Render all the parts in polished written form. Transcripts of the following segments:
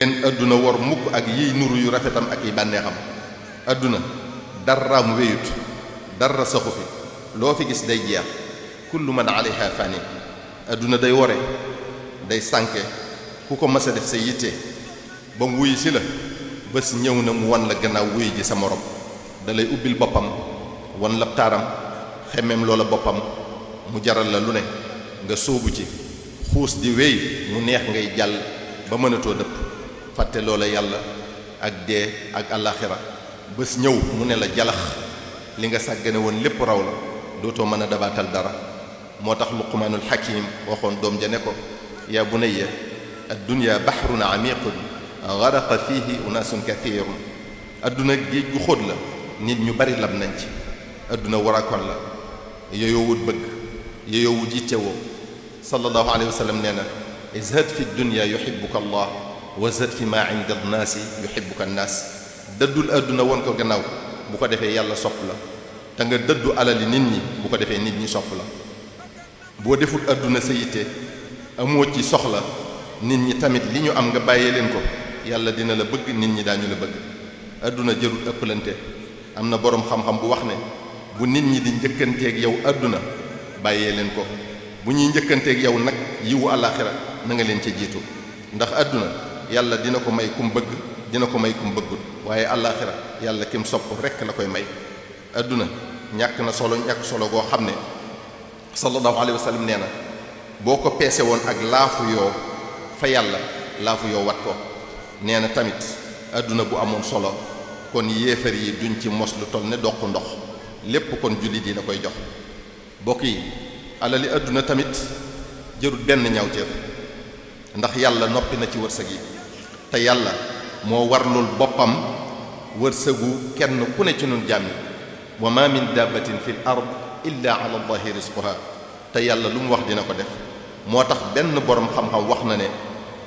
leen adduna war mukk ak yiy nuru yu rafetam ak yi bànneexam. adduna daraam wéyut, dara saxu fi, loo fi gis day jeex. kullu man alayha fani. adduna day wore, day sànke, ku ko mas a def sa yitte ba mu wuy si la bés ñëw na mu wan la gannaaw wuy ji sa morom. da lay ubbil boppam wan la taaram, xemmeem loola boppam, mu jaral la lu ne nga sóobu ci xuus di wéy mu neex ngay jàll ba mënatoo dëpp, fàtte loola yàlla ak dee ak àllaaxira. bés ñëw mu ne la jalax, li nga sàggane woon lépp raw la, dootoo mën a dabaatal dara. moo tax luqmaanul hakim waxoon doom ja ne ko yaa bunayya ad-dunya bahrun amiqun garaqa fihi unaasun kathirun. adduna géej gu xóot la, nit ñu bari lab nañ ci. adduna warakon la, yooyoowut bëgg, yooyoowut yittewoo. sallallahu alayhi wa sallam nee na izhad fi dunya yuhibbuka allah wa zhad fi ma inda annaasi yuhibbuka annaas. dëddul adduna woon ko gannaaw, bu ko defee yàlla sopp la, te nga dëddu alali nit ñi, bu ko defee nit ñi sopp la. boo deful adduna sa yitte, amoo ci soxla, nit ñi tamit li ñu am nga bàyyee leen ko, yàlla dina la bëgg, nit ñi daañu la bëgg. adduna jërul ëppalante. am na boroom xam-xam bu wax ne bu nit ñi di njëkkanteeg yow adduna, bàyyee leen ko. bu ñuy njëkkanteeg yow nag yiwu àllaaxira na nga leen ca jiitu. ndax adduna yàlla dina ko may kum bëgg, dina ko may kum bëggul, waaye àllaaxira yàlla kim sopp rekk la koy may. adduna ñàkk na solo, ñàkk solo goo xam ne sallallahu alayhi wa sallam nee na boo ko peese woon ak laafu yoo fa yàlla, laafu yoo wat ko. nee na tamit adduna bu amoon solo kon yéefar yi duñ ci mos lu toll ne doq ndox, lépp kon jullit yi la koy jox. bokk yi, alali adduna tamit jërut benn ñaawteef, ndax yàlla noppi na ci wërsëg yi, te yàlla moo warlul boppam wërsëgu kenn ku ne ci nun jàmmi. wa ma min dabbatin fil ard illa ala allahi rizquha. te yàlla lu mu wax dina ko def. moo tax benn boroom xam-xam wax na ne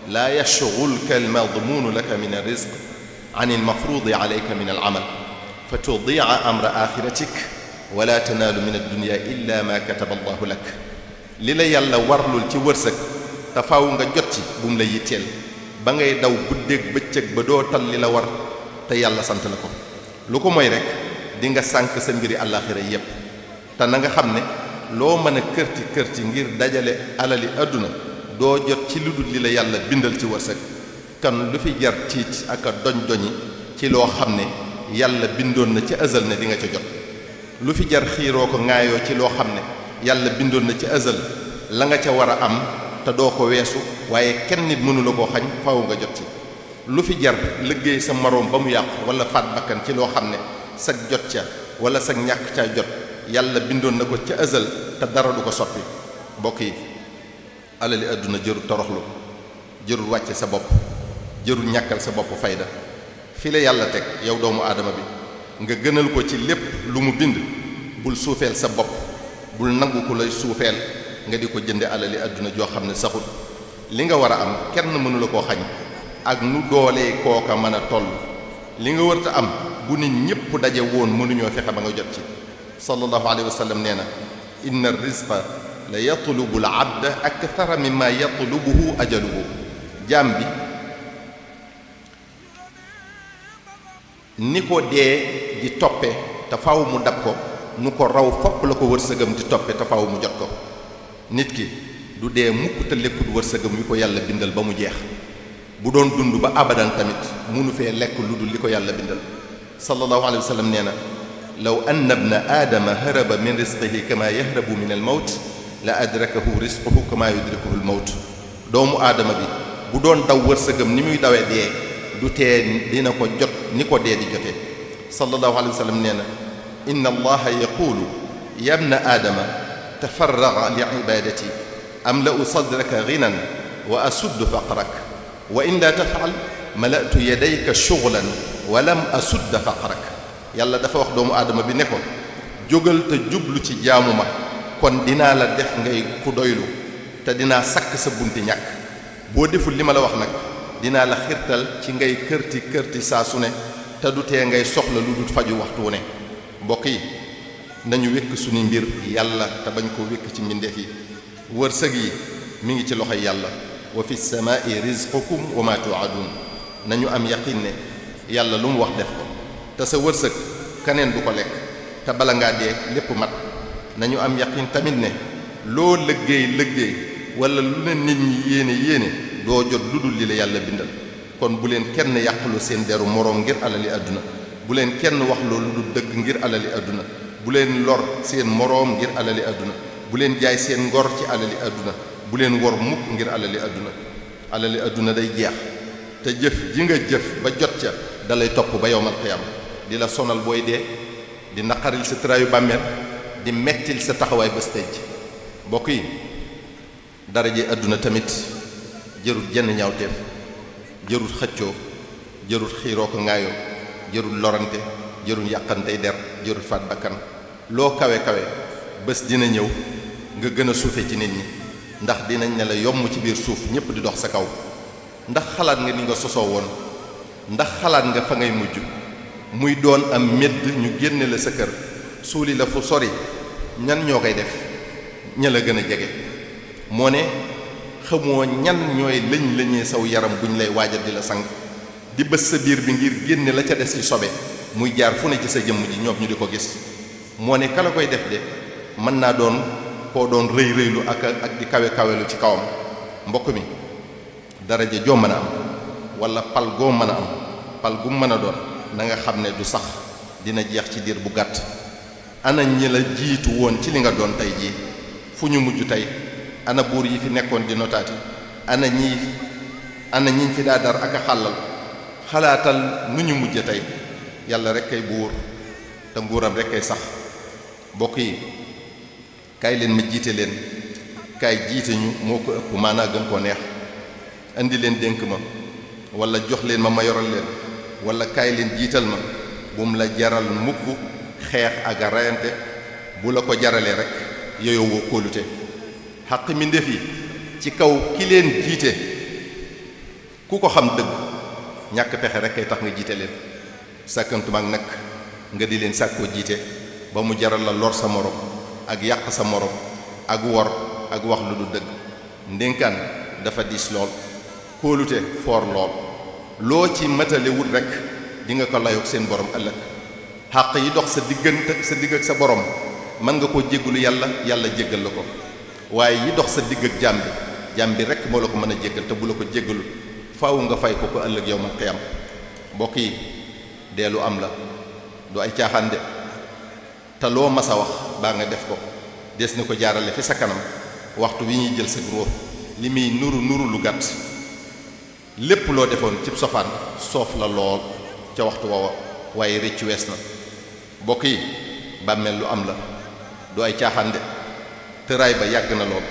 laa yashghulka almadmuunu laka min arrizq an almafruudi alayka min alamal fa tudia amra axiratik wala tanaalu min addunya illa ma kataba allahu lak. li la yàlla warlul ci wërsëg te faaw nga jot ci bu mu la yitteel ba ngay daw guddeeg bëccëg ba doo tal li la war te yàlla sant la ko. lu ko mooy rek di nga sànk sa mbiri àllaaxira yépp. te na nga xam ne loo mën a kërti ngir dajale alali àdduna doo jot ci lu dul li la yàlla bindal ci wërsëg. kan lu fi jar tiit ak a doñ-doñi ci loo xam ne yàlla bindoon na ci azal ne di nga ca jot. lu fi jar xiiroo ko ŋaayoo ci loo xam ne yàlla bindoon na ci azal la nga ca war a am te doo ko weesu, waaye kenn nit mënu la koo xañ, faaw nga jot ci. lu fi jar liggéey sa moroom ba mu yàqu wala faat bakkan ci loo xam ne sag jot ca wala sag ñàkk caa jot yàlla bindoon na ko ca azal te dara du ko soppi. mbokk yi, alali àdduna jërul toroxlu, jërul wàcce sa bopp, jërul ñàkkal sa bopp fayda. fi la yàlla teg yow doomu aadama bi nga gënal ko ci lépp lu mu bind. bul suufeel sa bopp, bul nangu ku lay suufeel nga di ko jënde alali àdduna joo xam ne saxul. li nga war a am kenn mënu la koo xañ, ak nu doolee kooka mën a toll. li nga wërta am bu nit ñépp daje woon mënuñoo fexe ba nga jot ci. sallallahu alayhi wa sallam nee na inna rizqa la yatlubu al abda akthara mimma yatlubuhu ajaluhu. jaam bi ni ko dee di toppe te faaw mu dab ko, nu ko raw fopp la ko wërsëgam di toppe te faaw mu jot ko. nit ki du dee mukk te lekkut wërsëgam wi ko yàlla bindal ba mu jeex. bu doon dund ba abadan tamit munu fee lekk lu dul li ko yàlla bindal. sallallahu alayhi wa sallam nee na law anna ibna aadama haraba min rizqihi kama yahrabu min al mawt la adrakahu rizquhu kama yudrikuhu al mawt. doomu aadama bi bu doon daw wërsëgam ni muy dawee dee, du tee dina ko jot ni ko dee di jotee. sallallahu alayhi wa sallam nee na inna allaha yaqulu ya ibna aadama tafarraga li ibadati amla'u sadraka ghinan wa asuddu faqrak wa in la tafal mala'tu yadayka shughlan wa lam asudda faqrak. yàlla dafa wax doomu aadama bi ne ko jógal te jublu ci jaamu ma, kon dinaa la def ngay ku doylu te dinaa sakk sa bunti ñàkk. boo deful li ma la wax nag dinaa la xirtal ci ngay kërti saa su ne te du tee ngay soxla lu dul faju waxtu wu ne. mbokk yi, nañu wékk suñu mbir yàlla te bañ ko wékk ci mbindeef yi. wërsëg yi mi ngi ci loxoy yàlla. wa fi samaai rizqukum wa ma tuadun nañu am yaqin ne yàlla lu mu wax def ko te sa wërsëg keneen du ko lekk te bala ngaa dee lépp mat. nañu am yaqin tamit ne loo liggéey wala lu ne nit ñi yéene doo jot lu dul li la yàlla bindal. kon bu leen kenn yàqlu seen deru moroom ngir alali àdduna, bu leen kenn wax loolu lu dëgg ngir alali àdduna, bu leen lor seen moroom ngir alali àdduna, bu leen jaay seen ngor ci alali àdduna, bu leen wor mukk ngir alali àdduna. alali àdduna day jeex te jëf ji nga jëf ba jot ca dalay topp ba yowmal qiyaam, di la sonal booy dee, di naqaril sa tëraayu bàmmeel, di mettil sa taxawaay bés tëj. mbokk yi daraje àdduna tamit jërul jenn ñaawteef, jërul xëccoo, jërul xiiroo ko ŋaayoo, jërul lorante, jërul yàqantey der, jërul faat bakkan. loo kawe bés dina ñëw nga gën a suufe ci nit ñi, ndax dinañ ne la yomm ci biir suuf ñépp di dox sa kaw. ndax xalaat nga ni nga sosoo woon, ndax xalaat nga fa ngay mujj muy doon am medd ñu génne la sa kër suuli la fu sori. ñan ñoo koy def? ña la gën a jege. moo ne xamoo ñan ñooy lañee saw yaram buñ lay waajal di la sang, di bës sa biir bi ngir génne la ca des ci sobe muy jaar fu ne ci sa jëmm ji ñoom ñu di ko gis. moo ne kala koy def de mën naa doon koo doon rëylu ak di kawelu ci kawam. mbokk mi daraja joo mën a am wala pal goo mën a am, pal gu mën a doon, na nga xam ne du sax, dina jeex ci diir bu gàtt. ana ñi la jiitu woon ci li nga doon tey jii fu ñu mujj tey? ana buur yi fi nekkoon di notaati? ana ñiñ fi daa dar ak a xàllal? xalaatal nu ñu mujj tey. yàlla rek kay buur te nguuram rek kay sax. mbokk yi kaay leen ma jiite leen, kaay jiite ñu moo ko ëpp maanaa gën koo neex. indi leen dénk ma wala jox leen ma yoral leen, wala kaay leen jiital ma, bu mu la jaral mukk xeex ak a rayante. bu la ko jaralee rek yooyu woo kóolute. xaq mi ndef yi ci kaw ki leen jiite ku ko xam dëgg ñàkk pexe rek kay tax nga jiite leen, sàkkantumaak nag nga di leen sàkkoo jiite ba mu jaral la lor sa morom ak yàq sa morom ak wor ak wax lu du dëgg. ndénkaan dafa diis lool, kóolute foor lool. loo ci matale wut rek di nga ko layoog seen borom ëllëg. xàq yi dox sa digg ak sa borom mën nga koo jéggalu yàlla jéggal la ko, waaye yi dox sa digg ak jaam bi rek moo la ko mën a jéggal, te bu la ko jéggalu faaw nga fay ko ëllëg yawmal qiyaam. mbokk yi dee lu am la, du ay caaxaan de. te loo mas a wax baa nga def ko des na ko jaarale fi sa kanam. waxtu wi ñuy jël sa ruux li muy nuru lu gàtt, lépp loo defoon cib sofaan soof la lool ca waxtu woowa, waaye rëccu wees na. mbokk yi bàmmeel lu am la, du ay caaxaan de. tëraay ba yàgg na lool,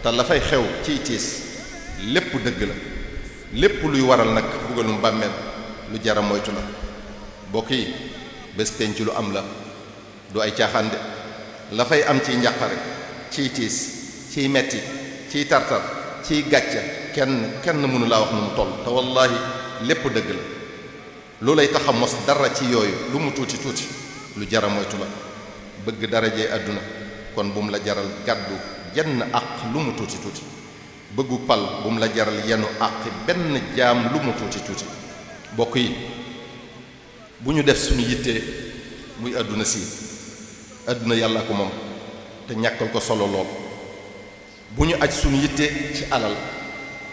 te la fay xew ciy tiis lépp dëgg la. lépp luy waral nag bugalum bàmmeel lu jara moytu la. mbokk yi bés penc lu am la, du ay caaxaan de. la fay am ciy njàqare, ciy tiis, ciy metti, ciy tartar, ciy gàcca kenn mënu laa wax nu mu toll, te wallaahi lépp dëgg la. loolay tax a mos dara ci yooyu lu mu tuuti lu jara moytu la. bëgg darajee àdduna kon bu mu la jaral gàddu jenn àq lu mu tuuti bëggu pal bu mu la jaral yenu àq benn jaam lu mu tuuti bokk yi bu ñu def suñu yittee muy àdduna si àdduna yàlla ko moom te ñàkkal ko solo lool. bu ñu aj suñu yitte ci alal,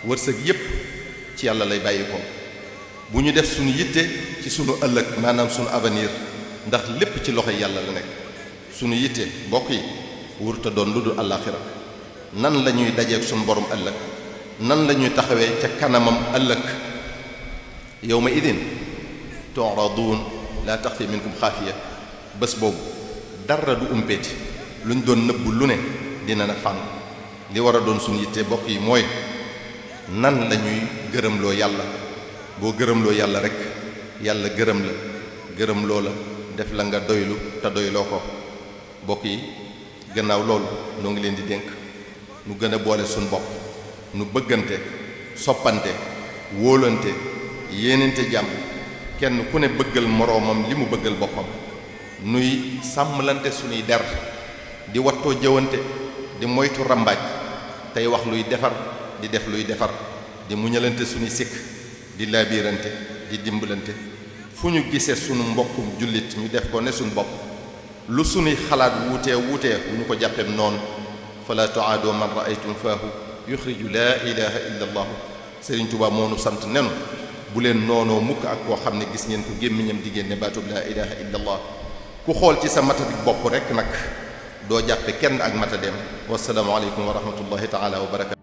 wërsëg yépp ci yàlla lay bàyyi ko. bu ñu def suñu yitte ci suñu ëllëg, maanaam suñu avenir, ndax lépp ci loxoy yàlla la nekk. suñu yitte mbokk yi wurta doon lu dul àllaaxira. nan la ñuy dajeek suñu borom ëllëg, nan la ñuy taxawee ca kanamam ëllëg. yawma idin tu'raduun laa taxfi minkum xaafiya. bés boobu dara du umpeeti, luñ doon nëbb lu ne dina na fànn. li war a doon suñu yitte mbokk yi mooy nan la ñuy gërëmloo yàlla. boo gërëmloo yàlla rek yàlla gërëm loo la def la nga doylu te doyloo ko. mbokk yi gannaaw loolu noo ngi leen di dénk nu gën a boole suñu bopp, nu bëggante, soppante, wóolante, yéenante jàmm, kenn ku ne bëggal moroomam li mu bëggal boppam. nuy sàmmlante suñuy der, di wattoo jëwante, di moytu rambaaj, tey wax luy defar, di def luy defar, di muñalante suñuy sikk, di laabirante di dimbalante fu ñu gisee sunu mbokkum jullit ñu def ko ne suñu bopp lu sunuy xalaat wuutee bu ñu ko jàppee noonu fala tuaadoo man raaytum faahu yuxriju laa ilaha illa allah Sëriñ Tuubaa moonu sant nenu bu leen noonoo mukk ak koo xam ne gis ngeen ko gémmiñam di génne baatub laa ilaha illa allah ku xool ci sa matadik bopp rek nag doo jàppe kenn ak matadeem wasalaamu aleykum wa rahmatullahi taala wa barakatu